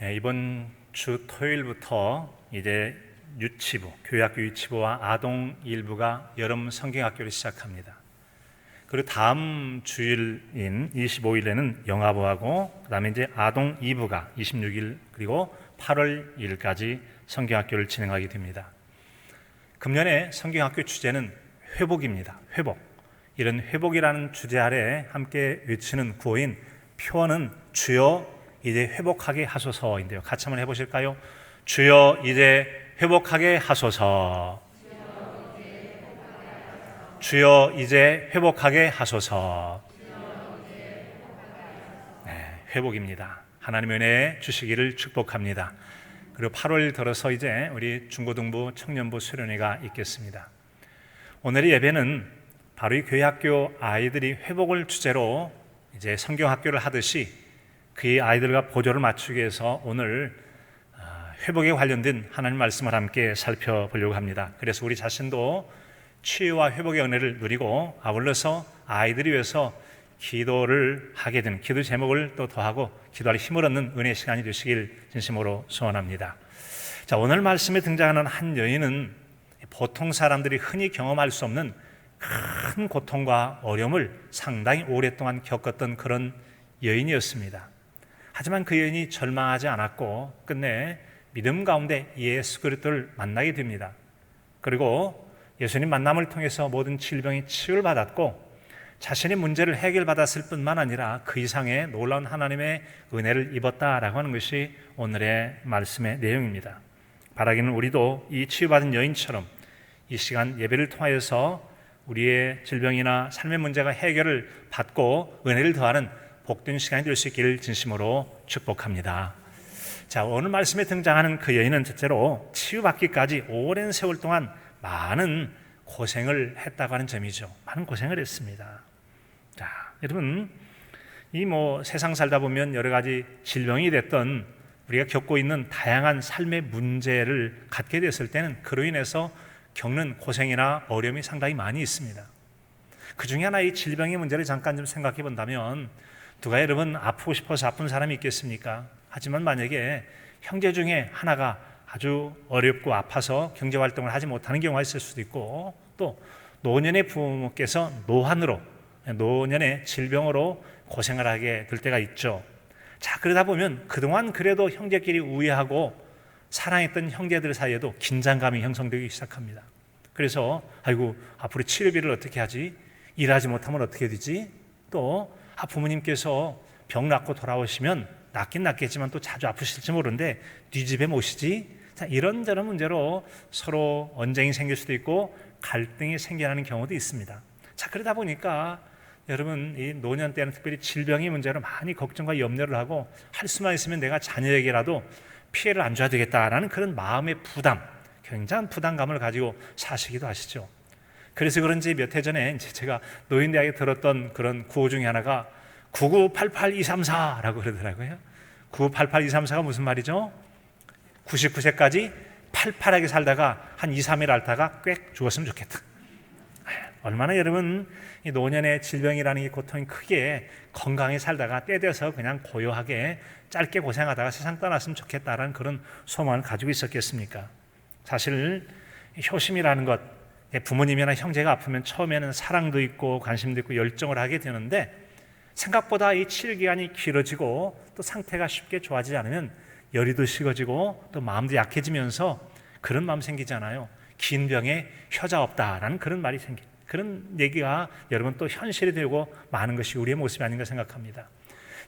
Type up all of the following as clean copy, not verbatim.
이번 주 토요일부터 이제 유치부, 교회학교 유치부와 아동 일부가 여름 성경학교를 시작합니다. 그리고 다음 주일인 25일에는 영아부하고 그다음에 이제 아동 2부가 26일 그리고 8월 2일까지 성경학교를 진행하게 됩니다. 금년의 성경학교 주제는 회복입니다. 회복. 이런 회복이라는 주제 아래 함께 외치는 구호인 표어는 주여 이제 회복하게 하소서인데요. 같이 한번 해보실까요? 주여 이제 회복하게 하소서. 주여 이제 회복하게 하소서. 네, 회복입니다. 하나님의 은혜 주시기를 축복합니다. 그리고 8월 들어서 이제 우리 중고등부 청년부 수련회가 있겠습니다. 오늘의 예배는 바로 이 교회학교 아이들이 회복을 주제로 이제 성경학교를 하듯이 그의 아이들과 보조를 맞추기 위해서 오늘 회복에 관련된 하나님 말씀을 함께 살펴보려고 합니다. 그래서 우리 자신도 치유와 회복의 은혜를 누리고 아울러서 아이들이 위해서 기도를 하게 되는 기도 제목을 또 더하고 기도할 힘을 얻는 은혜의 시간이 되시길 진심으로 소원합니다. 자, 오늘 말씀에 등장하는 한 여인은 보통 사람들이 흔히 경험할 수 없는 큰 고통과 어려움을 상당히 오랫동안 겪었던 그런 여인이었습니다. 하지만 그 여인이 절망하지 않았고 끝내 믿음 가운데 예수 그리스도를 만나게 됩니다. 그리고 예수님 만남을 통해서 모든 질병이 치유를 받았고 자신의 문제를 해결받았을 뿐만 아니라 그 이상의 놀라운 하나님의 은혜를 입었다라고 하는 것이 오늘의 말씀의 내용입니다. 바라기는 우리도 이 치유받은 여인처럼 이 시간 예배를 통하여서 우리의 질병이나 삶의 문제가 해결을 받고 은혜를 더하는 복된 시간이 될 수 있기를 진심으로 축복합니다. 자, 오늘 말씀에 등장하는 그 여인은 첫째로 치유받기까지 오랜 세월 동안 많은 고생을 했다고 하는 점이죠. 많은 고생을 했습니다. 자, 여러분, 이 세상 살다 보면 여러 가지 질병이 됐던 우리가 겪고 있는 다양한 삶의 문제를 갖게 됐을 때는 그로 인해서 겪는 고생이나 어려움이 상당히 많이 있습니다. 그 중에 하나 이 질병의 문제를 잠깐 좀 생각해 본다면 누가 여러분 아프고 싶어서 아픈 사람이 있겠습니까? 하지만 만약에 형제 중에 하나가 아주 어렵고 아파서 경제활동을 하지 못하는 경우가 있을 수도 있고 또 노년의 부모께서 노년의 질병으로 고생을 하게 될 때가 있죠. 자, 그러다 보면 그동안 그래도 형제끼리 우애하고 사랑했던 형제들 사이에도 긴장감이 형성되기 시작합니다. 그래서 아이고 앞으로 치료비를 어떻게 하지? 일하지 못하면 어떻게 되지? 또 부모님께서 병 낫고 돌아오시면 낫긴 낫겠지만 또 자주 아프실지 모르는데 네 집에 모시지? 자, 이런저런 문제로 서로 언쟁이 생길 수도 있고 갈등이 생겨나는 경우도 있습니다. 자, 그러다 보니까 여러분 이 노년 때는 특별히 질병의 문제로 많이 걱정과 염려를 하고 할 수만 있으면 내가 자녀에게라도 피해를 안 줘야 되겠다라는 그런 마음의 부담, 굉장한 부담감을 가지고 사시기도 하시죠. 그래서 그런지 몇 해 전에 제가 노인대학에 들었던 그런 구호 중에 하나가 9988234라고 그러더라고요. 9988234가 무슨 말이죠? 99세까지 팔팔하게 살다가 한 2, 3일 앓다가 꽥 죽었으면 좋겠다. 얼마나 여러분 이 노년의 질병이라는 이 고통이 크게 건강히 살다가 때 돼서 그냥 고요하게 짧게 고생하다가 세상 떠났으면 좋겠다라는 그런 소망을 가지고 있었겠습니까? 사실 효심이라는 것, 부모님이나 형제가 아프면 처음에는 사랑도 있고 관심도 있고 열정을 하게 되는데 생각보다 이 치료 기간이 길어지고 또 상태가 쉽게 좋아지지 않으면 열이도 식어지고 또 마음도 약해지면서 그런 마음 생기잖아요. 긴 병에 효자 없다라는 그런 말이 그런 얘기가 여러분 또 현실이 되고 많은 것이 우리의 모습이 아닌가 생각합니다.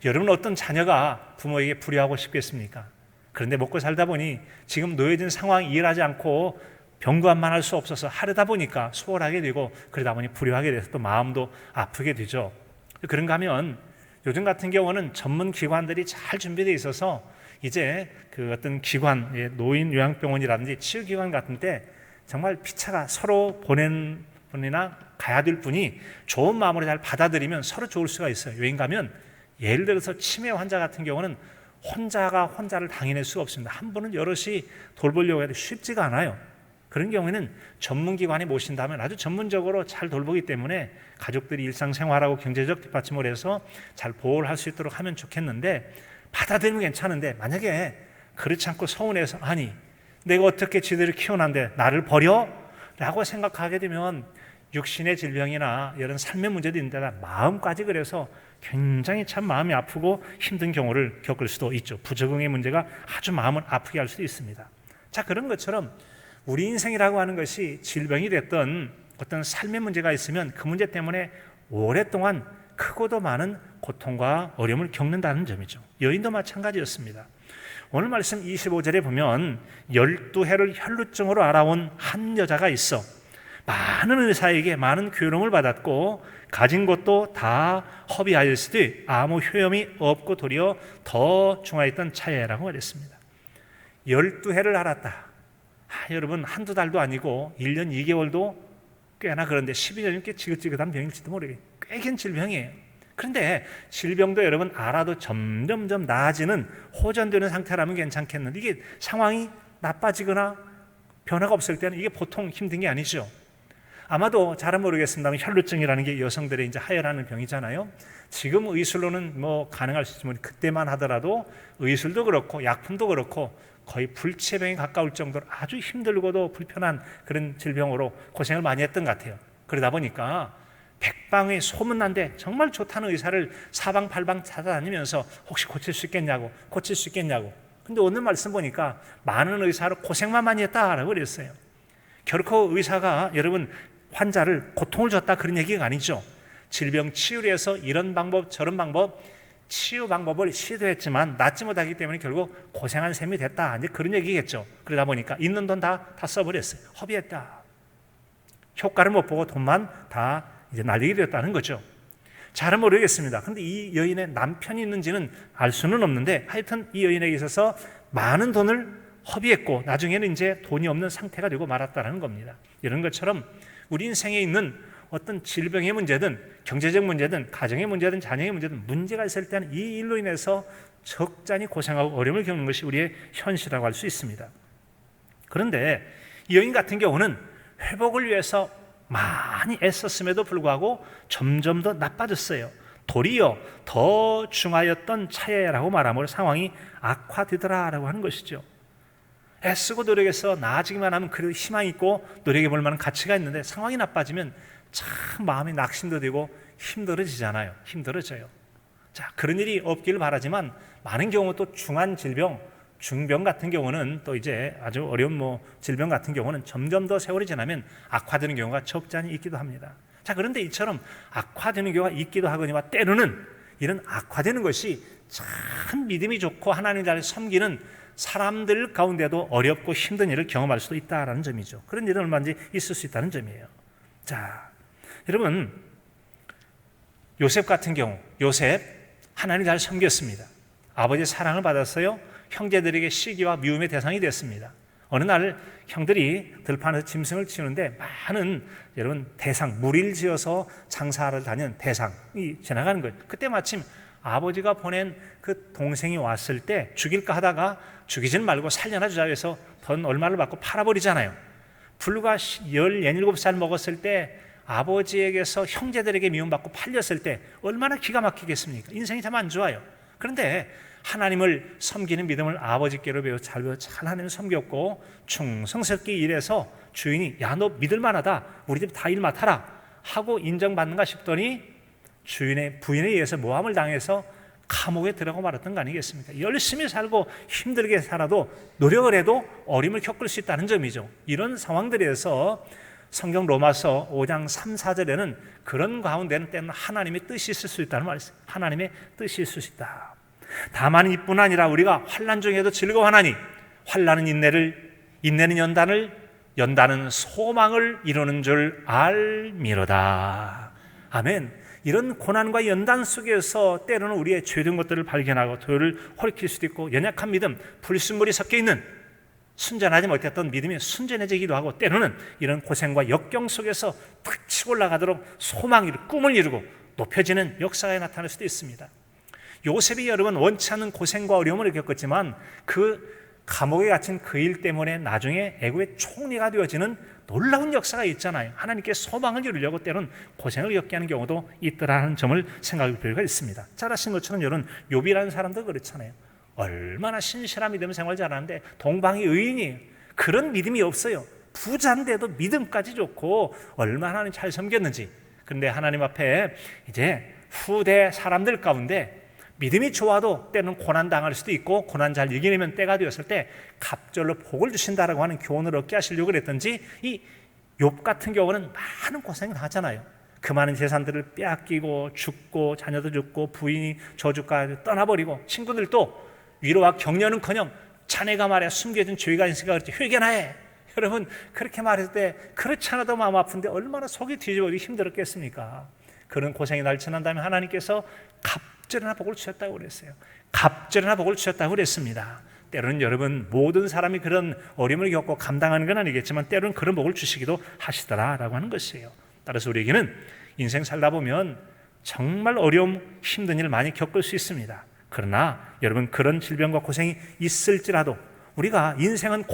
여러분 어떤 자녀가 부모에게 불효하고 싶겠습니까? 그런데 먹고 살다 보니 지금 놓여진 상황이 일하지 않고 병구안만 할 수 없어서 하려다 보니까 소홀하게 되고 그러다 보니 불효하게 돼서 또 마음도 아프게 되죠. 그런가 하면 요즘 같은 경우는 전문 기관들이 잘 준비되어 있어서 이제 그 어떤 기관, 노인 요양병원이라든지 치유기관 같은 데 정말 피차가 서로 보낸 분이나 가야 될 분이 좋은 마음으로 잘 받아들이면 서로 좋을 수가 있어요. 왜인가 하면 예를 들어서 치매 환자 같은 경우는 혼자가 혼자를 당해낼 수가 없습니다. 한 분은 여럿이 돌보려고 해도 쉽지가 않아요. 그런 경우에는 전문기관에 모신다면 아주 전문적으로 잘 돌보기 때문에 가족들이 일상생활하고 경제적 뒷받침을 해서 잘 보호를 할 수 있도록 하면 좋겠는데 받아들이면 괜찮은데 만약에 그렇지 않고 서운해서 아니 내가 어떻게 지들을 키워놨는데 나를 버려? 라고 생각하게 되면 육신의 질병이나 이런 삶의 문제도 있는데 마음까지 그래서 굉장히 참 마음이 아프고 힘든 경우를 겪을 수도 있죠. 부적응의 문제가 아주 마음을 아프게 할 수도 있습니다. 자, 그런 것처럼 우리 인생이라고 하는 것이 질병이 됐던 어떤 삶의 문제가 있으면 그 문제 때문에 오랫동안 크고도 많은 고통과 어려움을 겪는다는 점이죠. 여인도 마찬가지였습니다. 오늘 말씀 25절에 보면 12해를 혈루증으로 알아온 한 여자가 있어 많은 의사에게 많은 교령을 받았고 가진 것도 다 허비하였으되 아무 효험이 없고 도리어 더 중하였던 차예라고 말했습니다. 12해를 앓았다. 여러분 한두 달도 아니고 1년 2개월도 꽤나 그런데 12년이면 꽤 지긋지긋한 병일지도 모르겠어요. 꽤 긴 질병이에요. 그런데 질병도 여러분 알아도 점점점 나아지는 호전되는 상태라면 괜찮겠는데 이게 상황이 나빠지거나 변화가 없을 때는 이게 보통 힘든 게 아니죠. 아마도 잘은 모르겠습니다만 혈루증이라는 게 여성들의 이제 하혈하는 병이잖아요. 지금 의술로는 뭐 가능할 수 있지만 그때만 하더라도 의술도 그렇고 약품도 그렇고 거의 불치병에 가까울 정도로 아주 힘들고도 불편한 그런 질병으로 고생을 많이 했던 것 같아요. 그러다 보니까 백방의 소문난데 정말 좋다는 의사를 사방팔방 찾아다니면서 혹시 고칠 수 있겠냐고 근데 오늘 말씀 보니까 많은 의사로 고생만 많이 했다라고 그랬어요. 결코 의사가 여러분 환자를 고통을 줬다 그런 얘기가 아니죠. 질병 치유를 위해서 이런 방법 저런 방법 치유 방법을 시도했지만 낫지 못하기 때문에 결국 고생한 셈이 됐다 이제 그런 얘기겠죠. 그러다 보니까 있는 돈 다 써버렸어요. 허비했다. 효과를 못 보고 돈만 다 이제 날리게 되었다는 거죠. 잘은 모르겠습니다. 근데 이 여인의 남편이 있는지는 알 수는 없는데 하여튼 이 여인에게 있어서 많은 돈을 허비했고 나중에는 이제 돈이 없는 상태가 되고 말았다는 겁니다. 이런 것처럼 우리 인생에 있는 어떤 질병의 문제든 경제적 문제든 가정의 문제든 자녀의 문제든 문제가 있을 때는 이 일로 인해서 적잖이 고생하고 어려움을 겪는 것이 우리의 현실이라고 할 수 있습니다. 그런데 이 여인 같은 경우는 회복을 위해서 많이 애썼음에도 불구하고 점점 더 나빠졌어요. 도리어 더 중하였던 차예라고 말하므로 상황이 악화되더라라고 하는 것이죠. 애쓰고 노력해서 나아지기만 하면 그래도 희망이 있고 노력해 볼 만한 가치가 있는데 상황이 나빠지면 참 마음이 낙심도 되고 힘들어지잖아요. 힘들어져요. 자, 그런 일이 없기를 바라지만 많은 경우 또 중한 질병, 중병 같은 경우는 또 이제 아주 어려운 질병 같은 경우는 점점 더 세월이 지나면 악화되는 경우가 적잖이 있기도 합니다. 자, 그런데 이처럼 악화되는 경우가 있기도 하거니와 때로는 이런 악화되는 것이 참 믿음이 좋고 하나님 잘 섬기는 사람들 가운데도 어렵고 힘든 일을 경험할 수도 있다라는 점이죠. 그런 일은 얼마든지 있을 수 있다는 점이에요. 자, 여러분 요셉 같은 경우 요셉 하나님 잘 섬겼습니다. 아버지의 사랑을 받았어요. 형제들에게 시기와 미움의 대상이 됐습니다. 어느 날 형들이 들판에서 짐승을 치우는데 많은 여러분 대상 무리를 지어서 장사를 다니는 대상이 지나가는 거예요. 그때 마침 아버지가 보낸 그 동생이 왔을 때 죽일까 하다가 죽이지는 말고 살려나 주자 해서 돈 얼마를 받고 팔아버리잖아요. 불과 17살 먹었을 때 아버지에게서 형제들에게 미움받고 팔렸을 때 얼마나 기가 막히겠습니까? 인생이 참 안 좋아요. 그런데 하나님을 섬기는 믿음을 아버지께로 배워 잘 하나님을 섬겼고 충성스럽게 일해서 주인이 야, 너 믿을 만하다. 우리 집 다 일 맡아라 하고 인정받는가 싶더니 주인의 부인에 의해서 모함을 당해서 감옥에 들어가고 말았던 거 아니겠습니까? 열심히 살고 힘들게 살아도 노력을 해도 어려움을 겪을 수 있다는 점이죠. 이런 상황들에서 성경 로마서 5장 3, 4절에는 그런 가운데는 때는 하나님의 뜻이 있을 수 있다는 말이 있어요. 하나님의 뜻이 있을 수 있다. 다만 이뿐 아니라 우리가 환난 중에도 즐거워하나니 환난은 인내는 연단은 소망을 이루는 줄 알미로다. 아멘. 이런 고난과 연단 속에서 때로는 우리의 죄된 것들을 발견하고 도를 홀킬 수도 있고 연약한 믿음, 불순물이 섞여 있는 순전하지 못했던 믿음이 순전해지기도 하고 때로는 이런 고생과 역경 속에서 탁 치고 올라가도록 꿈을 이루고 높여지는 역사가 나타날 수도 있습니다. 요셉이 여러분 원치 않는 고생과 어려움을 겪었지만 그 감옥에 갇힌 그 일 때문에 나중에 애국의 총리가 되어지는 놀라운 역사가 있잖아요. 하나님께 소망을 이루려고 때론 고생을 겪게 하는 경우도 있더라는 점을 생각할 필요가 있습니다. 잘 아시는 것처럼 여러분, 욥이라는 사람도 그렇잖아요. 얼마나 신실한 믿음 생활 잘하는데 동방의 의인이에요. 그런 믿음이 없어요. 부자인데도 믿음까지 좋고 얼마나 하나님 잘 섬겼는지. 그런데 하나님 앞에 이제 후대 사람들 가운데 믿음이 좋아도 때는 고난 당할 수도 있고 고난 잘 이겨내면 때가 되었을 때 갑절로 복을 주신다라고 하는 교훈을 얻게 하시려고 그랬던지 이 욥 같은 경우는 많은 고생을 하잖아요. 그 많은 재산들을 빼앗기고 죽고 자녀도 죽고 부인이 저주까지 떠나버리고 친구들도 위로와 격려는커녕 자네가 말이야 숨겨진 죄가 있으니까 그렇지 회개나 해. 여러분 그렇게 말했을 때 그렇지 않아도 마음 아픈데 얼마나 속이 뒤집어지기 힘들었겠습니까? 그런 고생이 날 지난다면 하나님께서 갑절이나 복을 주셨다고 그랬어요. 갑절이나 복을 주셨다고 그랬습니다. 때로는 여러분 모든 사람이 그런 어려움을 겪고 감당하는 건 아니겠지만 때로는 그런 복을 주시기도 하시더라라고 하는 것이에요. 따라서 우리에게는 인생 살다 보면 정말 어려움 힘든 일 많이 겪을 수 있습니다. 그러나 여러분 그런 질병과 고생이 있을지라도 우리가 인생은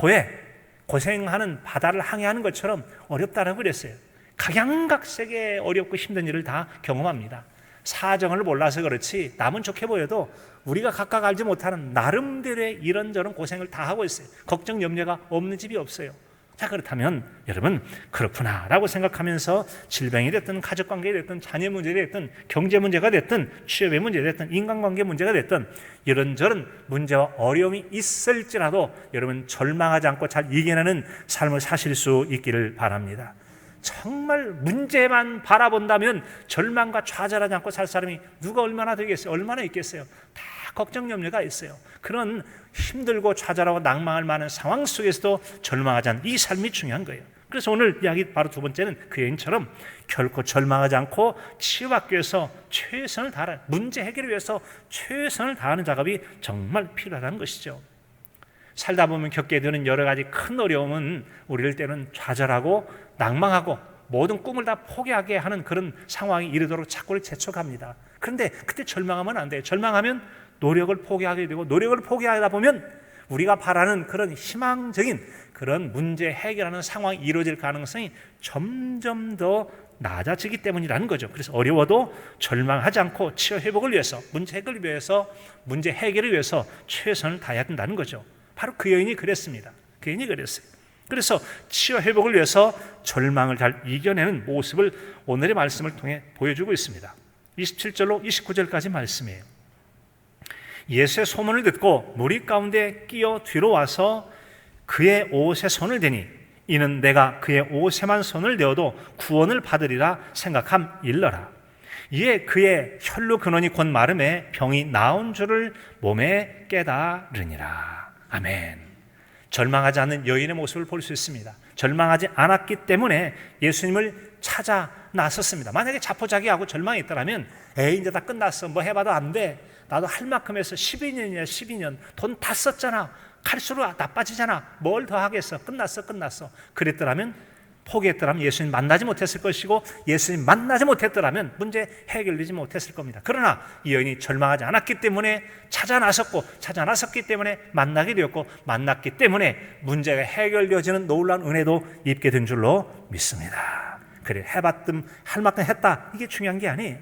고생하는 바다를 항해하는 것처럼 어렵다라고 그랬어요. 각양각색의 어렵고 힘든 일을 다 경험합니다. 사정을 몰라서 그렇지 남은 좋게 보여도 우리가 각각 알지 못하는 나름대로의 이런저런 고생을 다 하고 있어요. 걱정 염려가 없는 집이 없어요. 자, 그렇다면 여러분 그렇구나라고 생각하면서 질병이 됐든 가족관계가 됐든 자녀 문제가 됐든 경제 문제가 됐든 취업의 문제가 됐든 인간관계 문제가 됐든 이런저런 문제와 어려움이 있을지라도 여러분 절망하지 않고 잘 이겨내는 삶을 사실 수 있기를 바랍니다. 정말 문제만 바라본다면 절망과 좌절하지 않고 살 사람이 누가 얼마나 되겠어요? 얼마나 있겠어요? 다 걱정 염려가 있어요. 그런 힘들고 좌절하고 낭망할 만한 상황 속에서도 절망하지 않는 이 삶이 중요한 거예요. 그래서 오늘 이야기 바로 두 번째는 그 여인처럼 결코 절망하지 않고 치유받기 위해서 최선을 다하는, 문제 해결을 위해서 최선을 다하는 작업이 정말 필요하다는 것이죠. 살다 보면 겪게 되는 여러 가지 큰 어려움은 우리를 때는 좌절하고 낭망하고 모든 꿈을 다 포기하게 하는 그런 상황이 이르도록 자꾸를 재촉합니다. 그런데 그때 절망하면 안 돼요. 절망하면 노력을 포기하게 되고 노력을 포기하다 보면 우리가 바라는 그런 희망적인 그런 문제 해결하는 상황이 이루어질 가능성이 점점 더 낮아지기 때문이라는 거죠. 그래서 어려워도 절망하지 않고 치유 회복을 위해서, 문제 해결을 위해서, 문제 해결을 위해서 최선을 다해야 된다는 거죠. 바로 그 여인이 그랬습니다. 그 여인이 그랬어요. 그래서 치유 회복을 위해서 절망을 잘 이겨내는 모습을 오늘의 말씀을 통해 보여주고 있습니다. 27절로 29절까지 말씀이에요. 예수의 소문을 듣고 무리 가운데 끼어 뒤로 와서 그의 옷에 손을 대니 이는 내가 그의 옷에만 손을 대어도 구원을 받으리라 생각함일러라. 이에 그의 혈루 근원이 곧 마름에 병이 나은 줄을 몸에 깨달으니라. 아멘. 절망하지 않는 여인의 모습을 볼 수 있습니다. 절망하지 않았기 때문에 예수님을 찾아 나섰습니다. 만약에 자포자기하고 절망이 있더라면 에이 이제 다 끝났어, 뭐 해봐도 안 돼, 나도 할 만큼 해서 12년이야 12년 돈 다 썼잖아, 갈수록 나빠지잖아, 뭘 더 하겠어, 끝났어 그랬더라면, 포기했더라면 예수님 만나지 못했을 것이고 예수님 만나지 못했더라면 문제 해결되지 못했을 겁니다. 그러나 이 여인이 절망하지 않았기 때문에 찾아 나섰기 때문에 만나게 되었고, 만났기 때문에 문제가 해결되어지는 놀라운 은혜도 입게 된 줄로 믿습니다. 그래, 할 만큼 했다, 이게 중요한 게 아니에요.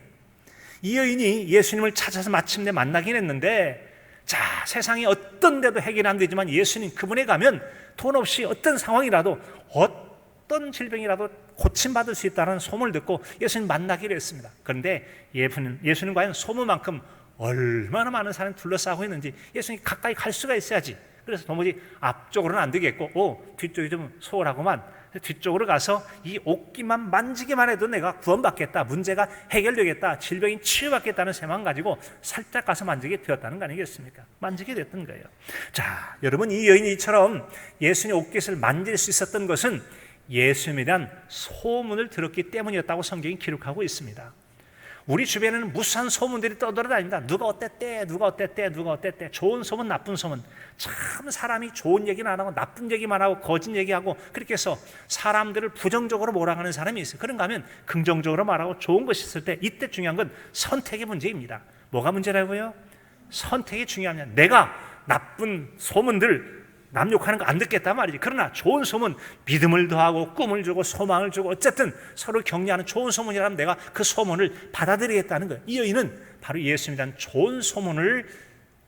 이 여인이 예수님을 찾아서 마침내 만나긴 했는데, 자, 세상에 어떤 데도 해결이 안 되지만 예수님 그분에 가면 돈 없이 어떤 상황이라도 어떤 질병이라도 고침받을 수 있다는 소문을 듣고 예수님 만나기로 했습니다. 그런데 예수님 과연 소문만큼 얼마나 많은 사람이 둘러싸고 있는지 예수님이 가까이 갈 수가 있어야지. 그래서 도무지 앞쪽으로는 안 되겠고 뒤쪽이 좀 소홀하고만 뒤쪽으로 가서 이 옷깃만 만지기만 해도 내가 구원받겠다, 문제가 해결되겠다, 질병이 치유받겠다는 생각만 가지고 살짝 가서 만지게 되었다는 거 아니겠습니까? 만지게 됐던 거예요. 자, 여러분, 이 여인이 이처럼 예수님의 옷깃을 만질 수 있었던 것은 예수님에 대한 소문을 들었기 때문이었다고 성경이 기록하고 있습니다. 우리 주변에는 무수한 소문들이 떠돌아다닙니다. 누가 어땠대, 좋은 소문, 나쁜 소문. 참 사람이 좋은 얘기는 안 하고 나쁜 얘기만 하고 거짓 얘기하고 그렇게 해서 사람들을 부정적으로 몰아가는 사람이 있어요. 그런가 하면 긍정적으로 말하고 좋은 것이 있을 때, 이때 중요한 건 선택의 문제입니다. 뭐가 문제라고요? 선택이 중요합니다. 내가 나쁜 소문들 남 욕하는 거 안 듣겠단 말이지. 그러나 좋은 소문, 믿음을 더하고 꿈을 주고 소망을 주고 어쨌든 서로 격려하는 좋은 소문이라면 내가 그 소문을 받아들이겠다는 거예요. 이 여인은 바로 예수님에 대한 좋은 소문을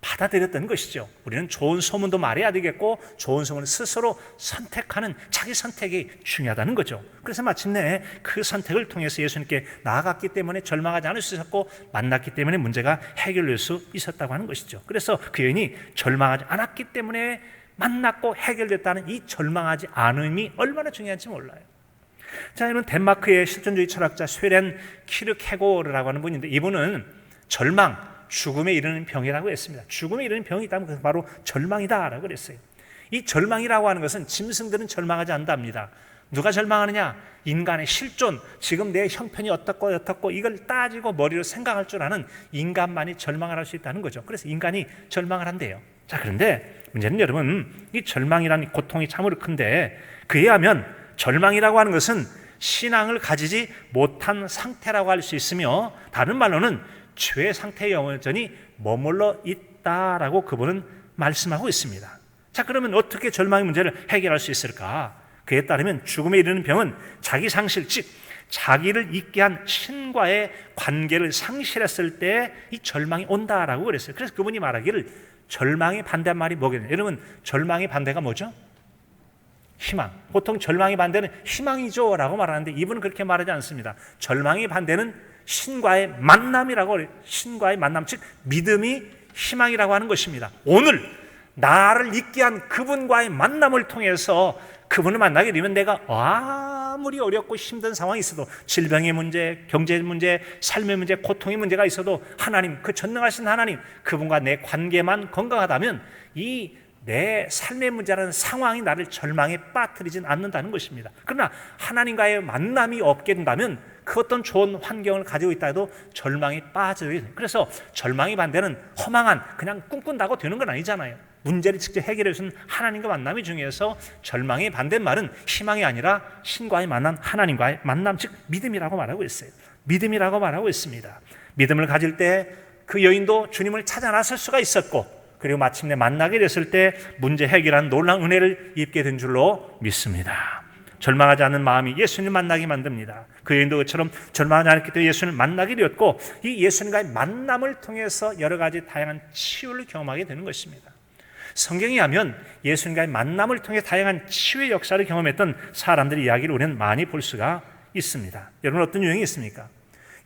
받아들였던 것이죠. 우리는 좋은 소문도 말해야 되겠고 좋은 소문을 스스로 선택하는 자기 선택이 중요하다는 거죠. 그래서 마침내 그 선택을 통해서 예수님께 나아갔기 때문에 절망하지 않을 수 있었고 만났기 때문에 문제가 해결될 수 있었다고 하는 것이죠. 그래서 그 여인이 절망하지 않았기 때문에 만났고 해결됐다는 이 절망하지 않음이 얼마나 중요한지 몰라요. 자, 이는 덴마크의 실존주의 철학자 쇠렌 키르케고르라고 하는 분인데 이분은 절망, 죽음에 이르는 병이라고 했습니다. 죽음에 이르는 병이 있다면 그것은 바로 절망이다라고 그랬어요. 이 절망이라고 하는 것은 짐승들은 절망하지 않답니다. 누가 절망하느냐? 인간의 실존, 지금 내 형편이 어떻고 이걸 따지고 머리로 생각할 줄 아는 인간만이 절망을 할 수 있다는 거죠. 그래서 인간이 절망을 한대요. 자, 그런데 문제는 여러분, 이 절망이라는 고통이 참으로 큰데 그에 의하면 절망이라고 하는 것은 신앙을 가지지 못한 상태라고 할 수 있으며 다른 말로는 죄 상태에 여전히 머물러 있다라고 그분은 말씀하고 있습니다. 자, 그러면 어떻게 절망의 문제를 해결할 수 있을까? 그에 따르면 죽음에 이르는 병은 자기 상실, 즉 자기를 있게 한 신과의 관계를 상실했을 때 이 절망이 온다라고 그랬어요. 그래서 그분이 말하기를 절망의 반대말이 뭐겠냐? 여러분, 절망의 반대가 뭐죠? 희망. 보통 절망의 반대는 희망이죠 라고 말하는데 이분은 그렇게 말하지 않습니다. 절망의 반대는 신과의 만남이라고 해요. 신과의 만남, 즉 믿음이 희망이라고 하는 것입니다. 오늘 나를 있게 한 그분과의 만남을 통해서 그분을 만나게 되면 내가 아무리 어렵고 힘든 상황이 있어도 질병의 문제, 경제 문제, 삶의 문제, 고통의 문제가 있어도 하나님, 그 전능하신 하나님, 그분과 내 관계만 건강하다면 이 내 삶의 문제라는 상황이 나를 절망에 빠뜨리진 않는다는 것입니다. 그러나 하나님과의 만남이 없게 된다면 그 어떤 좋은 환경을 가지고 있다 해도 절망에 빠져요. 그래서 절망의 반대는 허망한 그냥 꿈꾼다고 되는 건 아니잖아요. 문제를 직접 해결해 주는 하나님과 만남이 중요해서 절망의 반대말은 희망이 아니라 신과의 만남, 하나님과의 만남, 즉 믿음이라고 말하고 있어요. 믿음이라고 말하고 있습니다. 믿음을 가질 때 그 여인도 주님을 찾아 나설 수가 있었고 그리고 마침내 만나게 됐을 때 문제 해결한 놀라운 은혜를 입게 된 줄로 믿습니다. 절망하지 않는 마음이 예수님을 만나게 만듭니다. 그 여인도 그처럼 절망하지 않았기 때문에 예수님을 만나게 되었고 이 예수님과의 만남을 통해서 여러 가지 다양한 치유를 경험하게 되는 것입니다. 성경에 하면 예수님과의 만남을 통해 다양한 치유의 역사를 경험했던 사람들의 이야기를 우리는 많이 볼 수가 있습니다. 여러분 어떤 유형이 있습니까?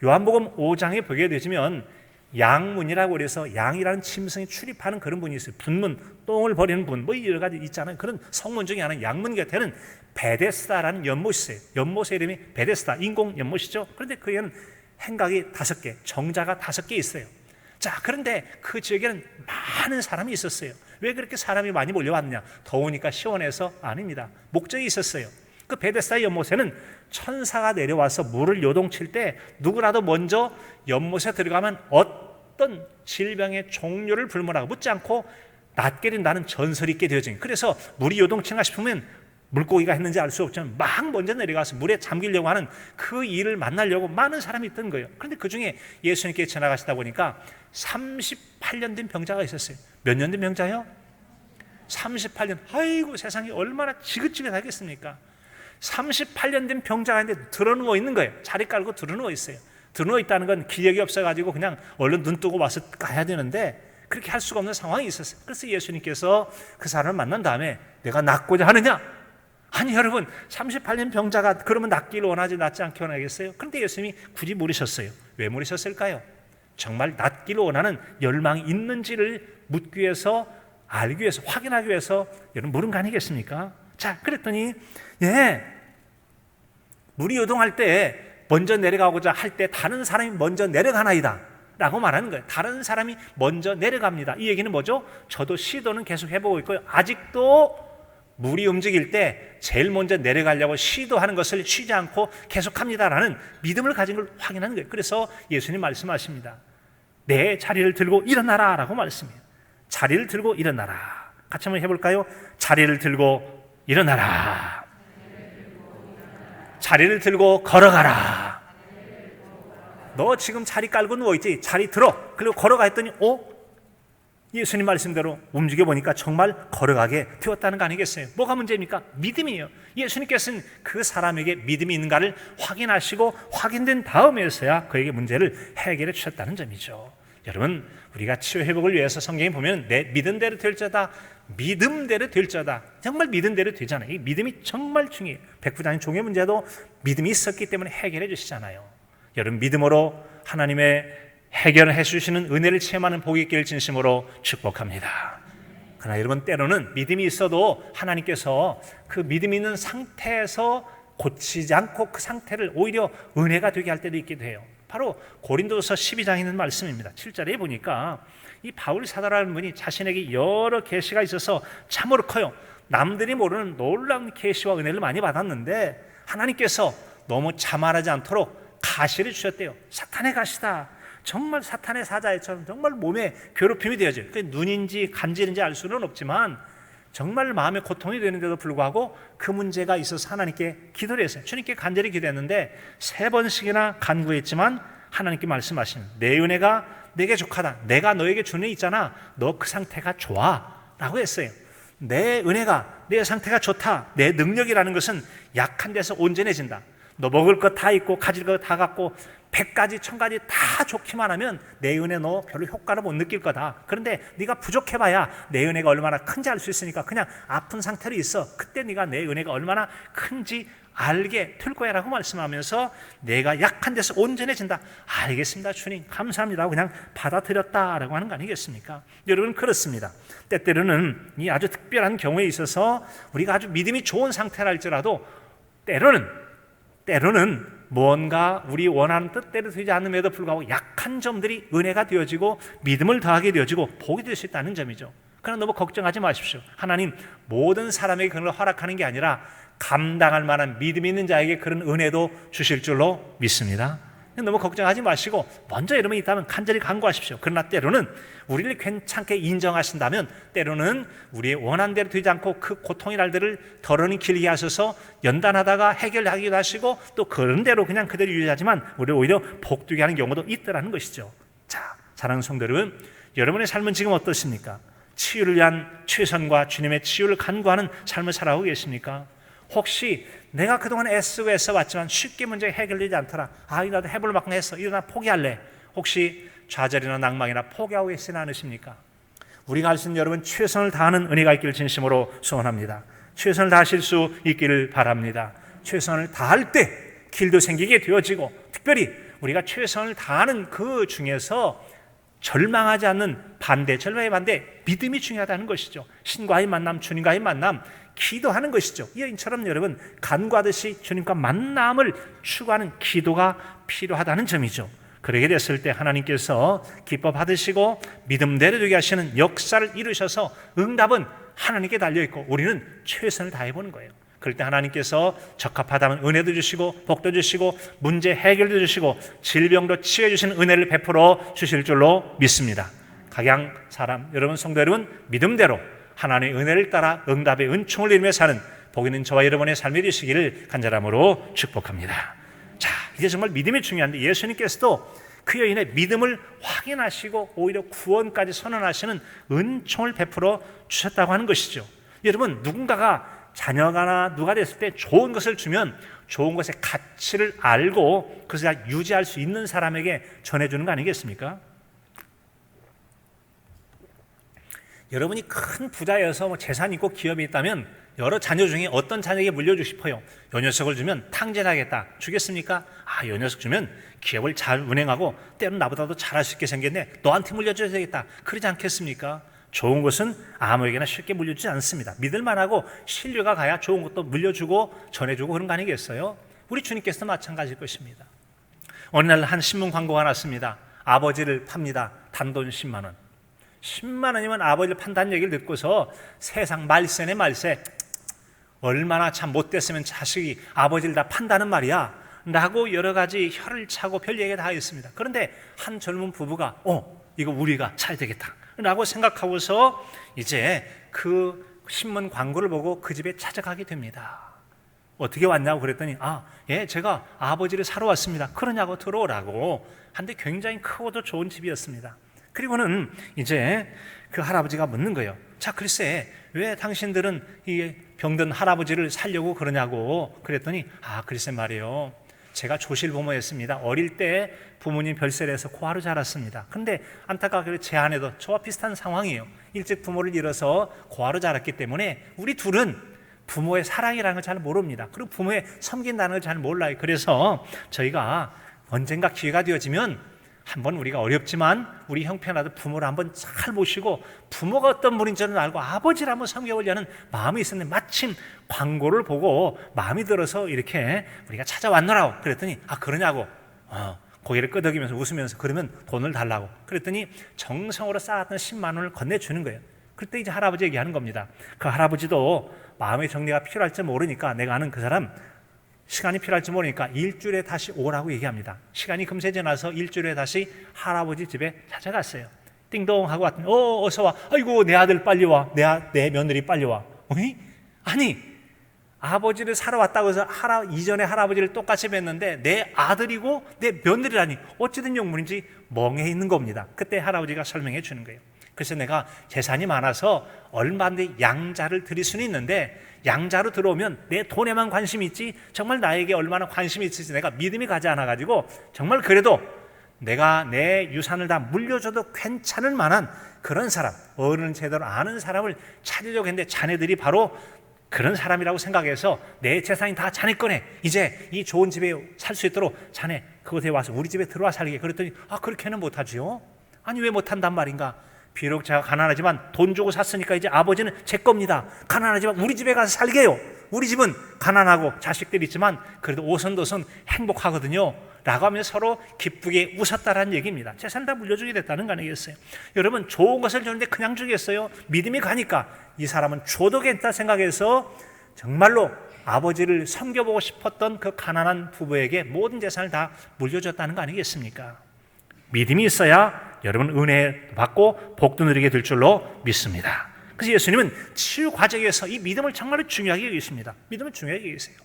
요한복음 5장에 보게 되시면 양문이라고 해서 양이라는 짐승이 출입하는 그런 분이 있어요. 분문, 똥을 버리는 분, 뭐 여러 가지 있잖아요. 그런 성문 중에 하나는 양문 곁에는 베데스다라는 연못이 있어요. 연못의 이름이 베데스다, 인공 연못이죠. 그런데 거기에는 행각이 5개, 정자가 5개 있어요. 자, 그런데 그 지역에는 많은 사람이 있었어요. 왜 그렇게 사람이 많이 몰려왔느냐? 더우니까 시원해서? 아닙니다. 목적이 있었어요. 그 베데스다 연못에는 천사가 내려와서 물을 요동칠 때 누구라도 먼저 연못에 들어가면 어떤 질병의 종류를 불문하고 묻지 않고 낫게 된다는 전설이 있게 되어진. 그래서 물이 요동치는가 싶으면 물고기가 했는지 알 수 없지만 막 먼저 내려가서 물에 잠기려고 하는 그 일을 만나려고 많은 사람이 있던 거예요. 그런데 그 중에 예수님께 지나가시다 보니까 38년 된 병자가 있었어요. 몇 년 된 병자요? 38년. 아이고 세상이 얼마나 지긋지긋하겠습니까? 38년 된 병자가 있는데 드러누워 있는 거예요. 자리 깔고 드러누워 있어요. 드러누워 있다는 건 기력이 없어가지고 그냥 얼른 눈 뜨고 와서 가야 되는데 그렇게 할 수가 없는 상황이 있었어요. 그래서 예수님께서 그 사람을 만난 다음에 내가 낫고자 하느냐? 아니 여러분 38년 병자가 그러면 낫기를 원하지 낫지 않게 원하겠어요? 그런데 예수님이 굳이 물으셨어요. 왜 물으셨을까요? 정말 낫기를 원하는 열망이 있는지를 묻기 위해서 알기 위해서 확인하기 위해서 여러분 물은 거 아니겠습니까? 자, 그랬더니 물이 요동할 때 먼저 내려가고자 할 때 다른 사람이 먼저 내려가나이다 라고 말하는 거예요. 다른 사람이 먼저 내려갑니다. 이 얘기는 뭐죠? 저도 시도는 계속 해보고 있고요. 아직도 물이 움직일 때 제일 먼저 내려가려고 시도하는 것을 쉬지 않고 계속합니다라는 믿음을 가진 걸 확인하는 거예요. 그래서 예수님 말씀하십니다. 내 자리를 들고 일어나라 라고 말씀해요. 자리를 들고 일어나라. 같이 한번 해볼까요? 자리를 들고 일어나라. 자리를 들고 걸어가라. 너 지금 자리 깔고 누워있지? 자리 들어. 그리고 걸어가 했더니 예수님 말씀대로 움직여 보니까 정말 걸어가게 되었다는 거 아니겠어요? 뭐가 문제입니까? 믿음이에요. 예수님께서는 그 사람에게 믿음이 있는가를 확인하시고 확인된 다음에서야 그에게 문제를 해결해 주셨다는 점이죠. 여러분, 우리가 치유 회복을 위해서 성경에 보면 내 믿음대로 될 자다, 믿음대로 될 자다. 정말 믿음대로 되잖아요. 이 믿음이 정말 중요해요. 백부장인 종의 문제도 믿음이 있었기 때문에 해결해 주시잖아요. 여러분, 믿음으로 하나님의 해결해 주시는 은혜를 체험하는 복이 있기를 진심으로 축복합니다. 그러나 여러분, 때로는 믿음이 있어도 하나님께서 그 믿음 있는 상태에서 고치지 않고 그 상태를 오히려 은혜가 되게 할 때도 있기도 해요. 바로 고린도서 12장에 있는 말씀입니다. 7절에 보니까 이 바울 사도라는 분이 자신에게 여러 계시가 있어서 참으로 커요. 남들이 모르는 놀라운 계시와 은혜를 많이 받았는데 하나님께서 너무 자만하지 않도록 가시를 주셨대요. 사탄의 가시다. 정말 사탄의 사자처럼 정말 몸에 괴롭힘이 되어져요. 그게 눈인지 간질인지 알 수는 없지만 정말 마음에 고통이 되는데도 불구하고 그 문제가 있어서 하나님께 기도를 했어요. 주님께 간절히 기도했는데 3번씩이나 간구했지만 하나님께 말씀하시는 내 은혜가 내게 족하다. 내가 너에게 주는 애 있잖아. 너 그 상태가 좋아 라고 했어요. 내 은혜가 내 상태가 좋다. 내 능력이라는 것은 약한 데서 온전해진다. 너 먹을 거 다 있고 가질 거 다 갖고 100가지 1000가지 다 좋기만 하면 내 은혜 너 별로 효과를 못 느낄 거다. 그런데 네가 부족해봐야 내 은혜가 얼마나 큰지 알 수 있으니까 그냥 아픈 상태로 있어. 그때 네가 내 은혜가 얼마나 큰지 알게 될 거야 라고 말씀하면서 내가 약한 데서 온전해진다. 알겠습니다 주님 감사합니다. 그냥 받아들였다라고 하는 거 아니겠습니까? 여러분, 그렇습니다. 때때로는 이 아주 특별한 경우에 있어서 우리가 아주 믿음이 좋은 상태라 할지라도 때로는 뭔가 우리 원하는 뜻대로 되지 않음에도 불구하고 약한 점들이 은혜가 되어지고 믿음을 더하게 되어지고 복이 될 수 있다는 점이죠. 그러나 너무 걱정하지 마십시오. 하나님 모든 사람에게 그런 걸 허락하는 게 아니라 감당할 만한 믿음이 있는 자에게 그런 은혜도 주실 줄로 믿습니다. 너무 걱정하지 마시고 먼저 여러분이 있다면 간절히 간구하십시오. 그러나 때로는 우리를 괜찮게 인정하신다면 때로는 우리의 원한대로 되지 않고 그 고통의 날들을 덜어는 길게 하셔서 연단하다가 해결하기도 하시고 또 그런 대로 그냥 그대로 유지하지만 우리를 오히려 복되게 하는 경우도 있더라는 것이죠. 자, 사랑하는 성도 여러분, 여러분의 삶은 지금 어떠십니까? 치유를 위한 최선과 주님의 치유를 간구하는 삶을 살아가고 계십니까? 혹시 내가 그동안 애쓰고 애써왔지만 쉽게 문제가 해결되지 않더라. 나도 해볼 만큼 했어. 이러나 포기할래. 혹시 좌절이나 낭망이나 포기하고 계시지 않으십니까? 우리가 할 수 있는 여러분 최선을 다하는 은혜가 있기를 진심으로 소원합니다. 최선을 다하실 수 있기를 바랍니다. 최선을 다할 때 길도 생기게 되어지고 특별히 우리가 최선을 다하는 그 중에서 절망하지 않는 절망의 반대 믿음이 중요하다는 것이죠. 신과의 만남, 주님과의 만남, 기도하는 것이죠. 이 여인처럼 여러분 간구하듯이 주님과 만남을 추구하는 기도가 필요하다는 점이죠. 그러게 됐을 때 하나님께서 기뻐 받으시고 믿음대로 되게 하시는 역사를 이루셔서 응답은 하나님께 달려있고 우리는 최선을 다해보는 거예요. 그럴 때 하나님께서 적합하다면 은혜도 주시고 복도 주시고 문제 해결도 주시고 질병도 치유해 주시는 은혜를 베풀어 주실 줄로 믿습니다. 각양 사람 여러분 성도 여러분 믿음대로 하나님의 은혜를 따라 응답의 은총을 이루며 사는 복 있는 저와 여러분의 삶이 되시기를 간절함으로 축복합니다. 자, 이제 정말 믿음이 중요한데 예수님께서도 그 여인의 믿음을 확인하시고 오히려 구원까지 선언하시는 은총을 베풀어 주셨다고 하는 것이죠. 여러분, 누군가가 자녀가 누가 됐을 때 좋은 것을 주면 좋은 것의 가치를 알고 그것을 유지할 수 있는 사람에게 전해주는 거 아니겠습니까? 여러분이 큰 부자여서 재산이 있고 기업이 있다면 여러 자녀 중에 어떤 자녀에게 물려주고 싶어요? 요 녀석을 주면 탕진하겠다. 주겠습니까? 요 녀석 주면 기업을 잘 운행하고 때로는 나보다도 잘할 수 있게 생겼네. 너한테 물려줘야 되겠다. 그러지 않겠습니까? 좋은 것은 아무에게나 쉽게 물려주지 않습니다. 믿을만하고 신뢰가 가야 좋은 것도 물려주고 전해주고 그런 거 아니겠어요? 우리 주님께서도 마찬가지일 것입니다. 어느 날 한 신문 광고가 났습니다. 아버지를 팝니다. 단돈 10만 원. 10만 원이면 아버지를 판다는 얘기를 듣고서 세상 말세네 말세. 얼마나 참 못됐으면 자식이 아버지를 다 판다는 말이야 라고 여러 가지 혀를 차고 별 얘기가 다 있습니다. 그런데 한 젊은 부부가 이거 우리가 차야 되겠다 라고 생각하고서 이제 그 신문 광고를 보고 그 집에 찾아가게 됩니다. 어떻게 왔냐고 그랬더니 제가 아버지를 사러 왔습니다. 그러냐고 들어오라고. 한데 굉장히 크고도 좋은 집이었습니다. 그리고는 이제 그 할아버지가 묻는 거예요. 자, 글쎄 왜 당신들은 이 병든 할아버지를 살려고 그러냐고. 그랬더니 글쎄 말이에요, 제가 조실부모였습니다. 어릴 때 부모님 별세에서 고아로 자랐습니다. 근데 안타깝게 제 아내도 저와 비슷한 상황이에요. 일찍 부모를 잃어서 고아로 자랐기 때문에 우리 둘은 부모의 사랑이라는 걸 잘 모릅니다. 그리고 부모의 섬긴다는 걸 잘 몰라요. 그래서 저희가 언젠가 기회가 되어지면 한번 우리가 어렵지만 우리 형편이라도 부모를 한번 잘 모시고 부모가 어떤 분인지는 알고 아버지를 한번 섬겨보려는 마음이 있었는데 마침 광고를 보고 마음이 들어서 이렇게 우리가 찾아왔노라고. 그랬더니 그러냐고 고개를 끄덕이면서 웃으면서 그러면 돈을 달라고. 그랬더니 정성으로 쌓았던 10만 원을 건네주는 거예요. 그때 이제 할아버지 얘기하는 겁니다. 그 할아버지도 마음의 정리가 필요할지 모르니까, 내가 아는 그 사람 시간이 필요할지 모르니까 일주일에 다시 오라고 얘기합니다. 시간이 금세 지나서 일주일에 다시 할아버지 집에 찾아갔어요. 띵동 하고 왔더니 어서 와. 아이고 내 아들 빨리 와. 내 며느리 빨리 와. 아니 아버지를 사러 왔다고 해서 이전에 할아버지를 똑같이 뵀는데 내 아들이고 내 며느리라니 어찌된 영문인지 멍해 있는 겁니다. 그때 할아버지가 설명해 주는 거예요. 그래서 내가 재산이 많아서 얼마든지 양자를 드릴 수는 있는데 양자로 들어오면 내 돈에만 관심이 있지 정말 나에게 얼마나 관심이 있을지 내가 믿음이 가지 않아가지고 정말 그래도 내가 내 유산을 다 물려줘도 괜찮을 만한 그런 사람, 어른을 제대로 아는 사람을 찾으려고 했는데 자네들이 바로 그런 사람이라고 생각해서 내 재산이 다 자네 거네. 이제 이 좋은 집에 살 수 있도록 자네 그곳에 와서 우리 집에 들어와 살게. 그랬더니 그렇게는 못하지요. 아니 왜 못한단 말인가. 비록 제가 가난하지만 돈 주고 샀으니까 이제 아버지는 제 겁니다. 가난하지만 우리 집에 가서 살게요. 우리 집은 가난하고 자식들이 있지만 그래도 오손도손 행복하거든요 라고 하며 서로 기쁘게 웃었다라는 얘기입니다. 재산 다 물려주게 됐다는 거 아니겠어요? 여러분 좋은 것을 주는데 그냥 주겠어요? 믿음이 가니까 이 사람은 줘도 괜찮다 생각해서 정말로 아버지를 섬겨보고 싶었던 그 가난한 부부에게 모든 재산을 다 물려줬다는 거 아니겠습니까? 믿음이 있어야 여러분 은혜 받고 복도 누리게 될 줄로 믿습니다. 그래서 예수님은 치유 과정에서 이 믿음을 정말로 중요하게 여기십니다. 믿음을 중요하게 여기세요.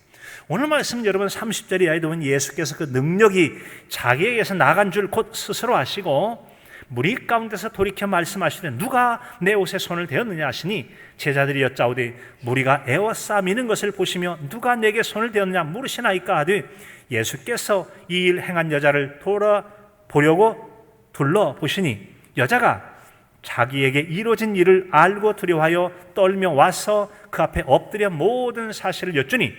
오늘 말씀 여러분 30절에 이하에 보면 예수께서 그 능력이 자기에게서 나간 줄 곧 스스로 아시고 무리 가운데서 돌이켜 말씀하시되 누가 내 옷에 손을 대었느냐 하시니 제자들이 여짜오되 무리가 에워싸미는 것을 보시며 누가 내게 손을 대었느냐 물으시나이까 하되 예수께서 이 일 행한 여자를 돌아보려고 둘러보시니 여자가 자기에게 이루어진 일을 알고 두려워하여 떨며 와서 그 앞에 엎드려 모든 사실을 여쭈니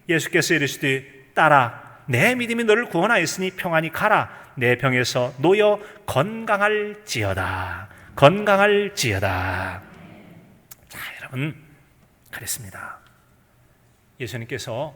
예수께서 이르시되 딸아 내 믿음이 너를 구원하였으니 평안히 가라 내 병에서 놓여 건강할지어다. 건강할지어다. 자 여러분 그랬습니다. 예수님께서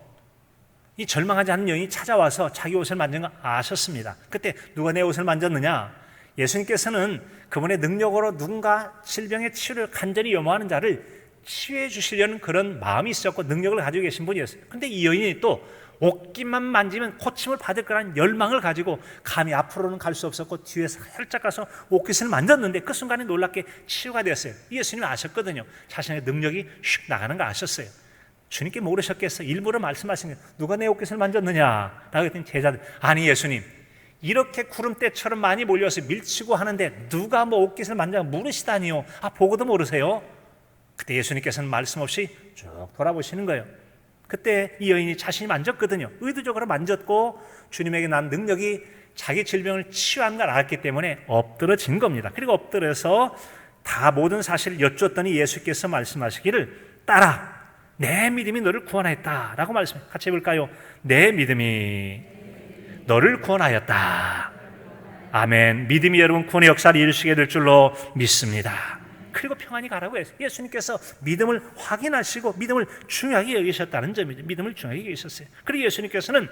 이 절망하지 않는 여인이 찾아와서 자기 옷을 만진 거 아셨습니다. 그때 누가 내 옷을 만졌느냐? 예수님께서는 그분의 능력으로 누군가 질병의 치유를 간절히 염원하는 자를 치유해 주시려는 그런 마음이 있었고 능력을 가지고 계신 분이었어요. 그런데 이 여인이 또 옷깃만 만지면 고침을 받을 거라는 열망을 가지고 감히 앞으로는 갈 수 없었고 뒤에 살짝 가서 옷깃을 만졌는데 그 순간에 놀랍게 치유가 되었어요. 예수님이 아셨거든요. 자신의 능력이 슉 나가는 거 아셨어요. 주님께 모르셨겠어요. 일부러 말씀하신 거예요. 누가 내 옷깃을 만졌느냐? 라고 했더니 제자들 아니 예수님 이렇게 구름대처럼 많이 몰려서 밀치고 하는데 누가 뭐 옷깃을 만져 물으시다니요. 보고도 모르세요? 그때 예수님께서는 말씀 없이 쭉 돌아보시는 거예요. 그때 이 여인이 자신이 만졌거든요. 의도적으로 만졌고 주님에게 난 능력이 자기 질병을 치유한 걸 알았기 때문에 엎드러진 겁니다. 그리고 엎드려서 다 모든 사실을 여쭈었더니 예수께서 말씀하시기를 따라 내 믿음이 너를 구원하였다 라고 말씀해요. 같이 해볼까요? 내 믿음이 너를 구원하였다. 아멘. 믿음이 여러분 구원의 역사를 이루시게 될 줄로 믿습니다. 그리고 평안히 가라고 했어요. 예수님께서 믿음을 확인하시고 믿음을 중요하게 여기셨다는 점이죠. 믿음을 중요하게 여기셨어요. 그리고 예수님께서는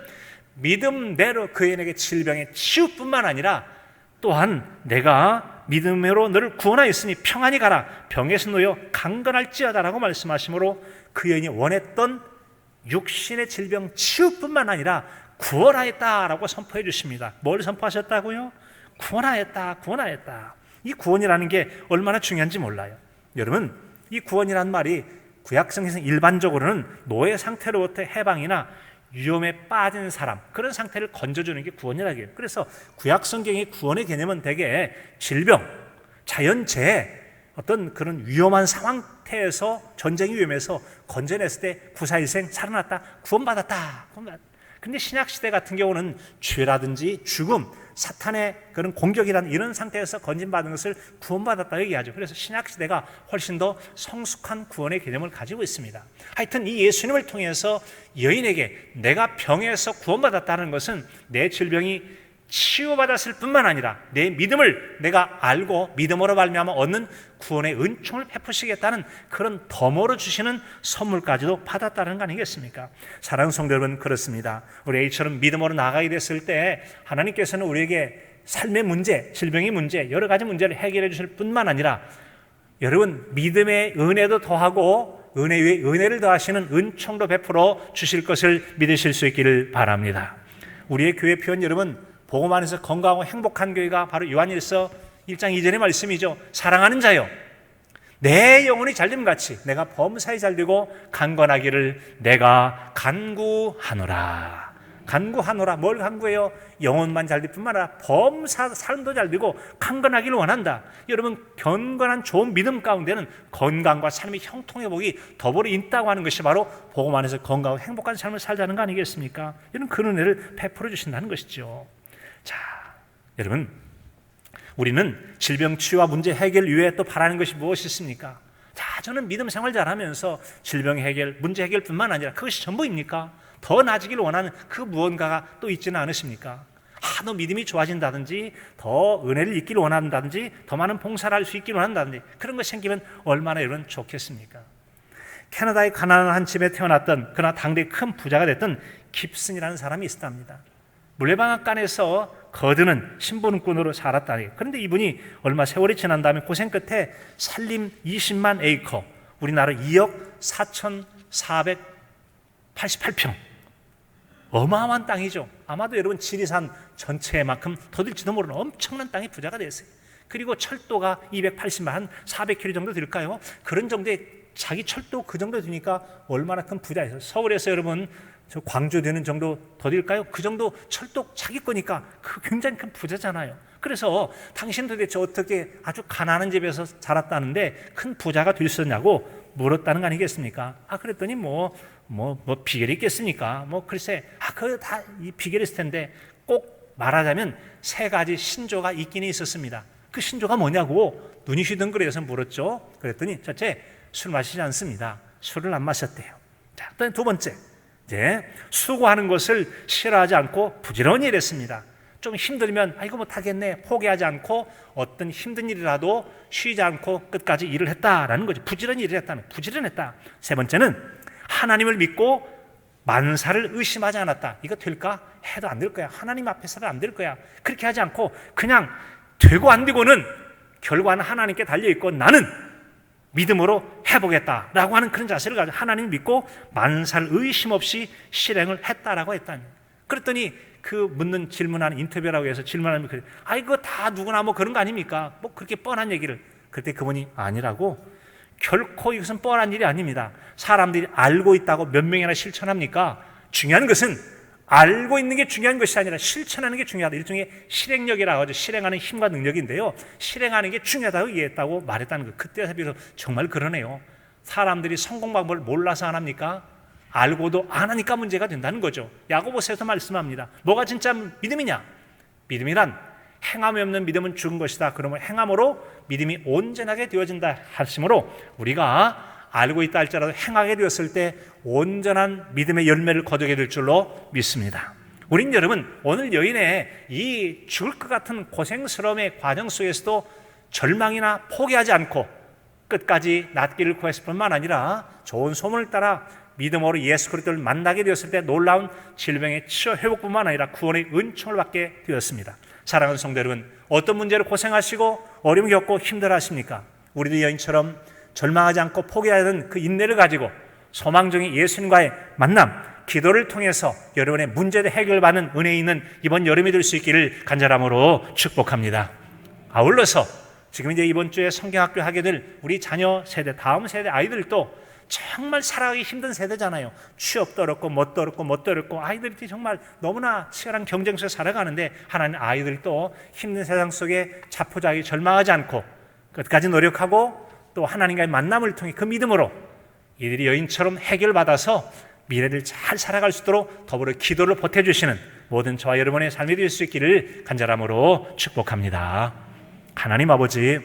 믿음대로 그에게 질병의 치유뿐만 아니라 또한 내가 믿음으로 너를 구원하였으니 평안히 가라. 병에서 놓여 강건할지어다라고 말씀하심으로 그 여인이 원했던 육신의 질병 치유뿐만 아니라 구원하였다라고 선포해 주십니다. 뭘 선포하셨다고요? 구원하였다, 구원하였다. 이 구원이라는 게 얼마나 중요한지 몰라요. 여러분, 이 구원이라는 말이 구약성경에서 일반적으로는 노예 상태로부터 해방이나 위험에 빠진 사람, 그런 상태를 건져주는 게 구원이라고 해요. 그래서 구약성경의 구원의 개념은 대개 질병 자연재해, 어떤 그런 위험한 상태에서 전쟁이 위험해서 건져냈을 때 구사일생 살아났다, 구원받았다. 근데 신약시대 같은 경우는 죄라든지 죽음, 사탄의 그런 공격이라는 이런 상태에서 건진받은 것을 구원받았다 얘기하죠. 그래서 신약시대가 훨씬 더 성숙한 구원의 개념을 가지고 있습니다. 하여튼 이 예수님을 통해서 여인에게 내가 병에서 구원받았다는 것은 내 질병이 치유받았을 뿐만 아니라 내 믿음을 내가 알고 믿음으로 말미암아 얻는 구원의 은총을 베푸시겠다는 그런 덤으로 주시는 선물까지도 받았다는 거 아니겠습니까? 사랑하는 성도 여러분, 그렇습니다. 우리 A처럼 믿음으로 나아가게 됐을 때 하나님께서는 우리에게 삶의 문제, 질병의 문제, 여러 가지 문제를 해결해 주실 뿐만 아니라 여러분 믿음의 은혜도 더하고 은혜 위에 은혜를 더하시는 은총도 베풀어 주실 것을 믿으실 수 있기를 바랍니다. 우리의 교회 표현 여러분, 복음 안에서 건강하고 행복한 교회가 바로 요한일서 1장 2절의 말씀이죠. 사랑하는 자여, 내 영혼이 잘됨 같이 내가 범사에 잘되고 강건하기를 내가 간구하노라. 간구하노라. 뭘 간구해요? 영혼만 잘될 뿐만 아니라 범사 삶도 잘되고 강건하기를 원한다. 여러분, 경건한 좋은 믿음 가운데는 건강과 삶의 형통의 복이 더불어 있다고 하는 것이 바로 복음 안에서 건강하고 행복한 삶을 살자는 거 아니겠습니까? 이런 그 은혜를 베풀어 주신다는 것이죠. 자, 여러분, 우리는 질병 치유와 문제 해결 위에 또 바라는 것이 무엇이 있습니까? 자, 저는 믿음 생활 잘하면서 질병 해결, 문제 해결뿐만 아니라 그것이 전부입니까? 더 나아지기를 원하는 그 무언가가 또 있지는 않으십니까? 너 믿음이 좋아진다든지 더 은혜를 잊기를 원한다든지 더 많은 봉사를 할 수 있기를 원한다든지 그런 것이 생기면 얼마나 여러분 좋겠습니까? 캐나다의 가난한 한 집에 태어났던, 그러나 당대 큰 부자가 됐던 깁슨이라는 사람이 있었답니다. 물레방앗간에서 거드는 신분꾼으로 살았다니. 그런데 이분이 얼마 세월이 지난 다음에 고생 끝에 산림 20만 에이커, 우리나라 2억 4,488평, 어마어마한 땅이죠. 아마도 여러분 지리산 전체만큼 더 될지도 모르는 엄청난 땅의 부자가 됐어요. 그리고 철도가 280만, 한 400km 정도 될까요? 그런 정도의 자기 철도 그 정도 되니까 얼마나 큰 부자예요. 서울에서 여러분 저 광주 되는 정도 더 될까요? 그 정도 철도 자기 거니까 그 굉장히 큰 부자잖아요. 그래서 당신 도대체 어떻게 아주 가난한 집에서 자랐다는데 큰 부자가 될 수 있냐고 물었다는 거 아니겠습니까? 그랬더니 뭐 비결이 있겠습니까? 글쎄, 그거 다 이 비결이 있을 텐데 꼭 말하자면 3가지 신조가 있기는 있었습니다. 그 신조가 뭐냐고 눈이 휘둥그레서 물었죠. 그랬더니 첫째, 술 마시지 않습니다. 술을 안 마셨대요. 자, 또 두 번째, 이제 수고하는 것을 싫어하지 않고 부지런히 일했습니다. 좀 힘들면 이거 못하겠네 포기하지 않고 어떤 힘든 일이라도 쉬지 않고 끝까지 일을 했다라는 거죠. 부지런히 일을 했다는, 부지런했다. 세 번째는 하나님을 믿고 만사를 의심하지 않았다. 이거 될까? 해도 안 될 거야. 하나님 앞에서는 안 될 거야. 그렇게 하지 않고 그냥 되고 안 되고는 결과는 하나님께 달려있고 나는 믿음으로 해보겠다라고 하는 그런 자세를 가지고 하나님 믿고 만사를 의심 없이 실행을 했다라고 했다니. 그랬더니 그 묻는 질문하는 인터뷰라고 해서 질문하면 이거 다 누구나 그런 거 아닙니까? 그렇게 뻔한 얘기를. 그때 그분이 아니라고, 결코 이것은 뻔한 일이 아닙니다. 사람들이 알고 있다고 몇 명이나 실천합니까? 중요한 것은 알고 있는 게 중요한 것이 아니라 실천하는 게 중요하다. 일종의 실행력이라고 하죠. 실행하는 힘과 능력인데요, 실행하는 게 중요하다고 이해했다고 말했다는 거. 그때에 비해서 정말 그러네요. 사람들이 성공 방법을 몰라서 안 합니까? 알고도 안 하니까 문제가 된다는 거죠. 야고보서에서 말씀합니다. 뭐가 진짜 믿음이냐? 믿음이란 행함이 없는 믿음은 죽은 것이다. 그러면 행함으로 믿음이 온전하게 되어진다 하심으로 우리가 알고 있다 할지라도 행하게 되었을 때 온전한 믿음의 열매를 거두게 될 줄로 믿습니다. 우린 여러분 오늘 여인의 이 죽을 것 같은 고생스러움의 과정 속에서도 절망이나 포기하지 않고 끝까지 낫기를 구했을 뿐만 아니라 좋은 소문을 따라 믿음으로 예수 그리스도를 만나게 되었을 때 놀라운 질병의 치유 회복뿐만 아니라 구원의 은총을 받게 되었습니다. 사랑하는 성도 여러분, 어떤 문제로 고생하시고 어려움 겪고 힘들어하십니까? 우리도 여인처럼 절망하지 않고 포기하는 그 인내를 가지고 소망적인 예수님과의 만남, 기도를 통해서 여러분의 문제를 해결받는 은혜 있는 이번 여름이 될 수 있기를 간절함으로 축복합니다. 아울러서 지금 이제 이번 주에 성경학교 하게 될 우리 자녀 세대, 다음 세대 아이들도 정말 살아가기 힘든 세대잖아요. 취업도 어렵고 뭣도 어렵고 아이들이 정말 너무나 치열한 경쟁 속에 살아가는데 하나님 아이들도 힘든 세상 속에 자포자기 절망하지 않고 끝까지 노력하고 또 하나님과의 만남을 통해 그 믿음으로 이들이 여인처럼 해결받아서 미래를 잘 살아갈 수 있도록 더불어 기도를 보태주시는 모든 저와 여러분의 삶이 될 수 있기를 간절함으로 축복합니다. 하나님 아버지,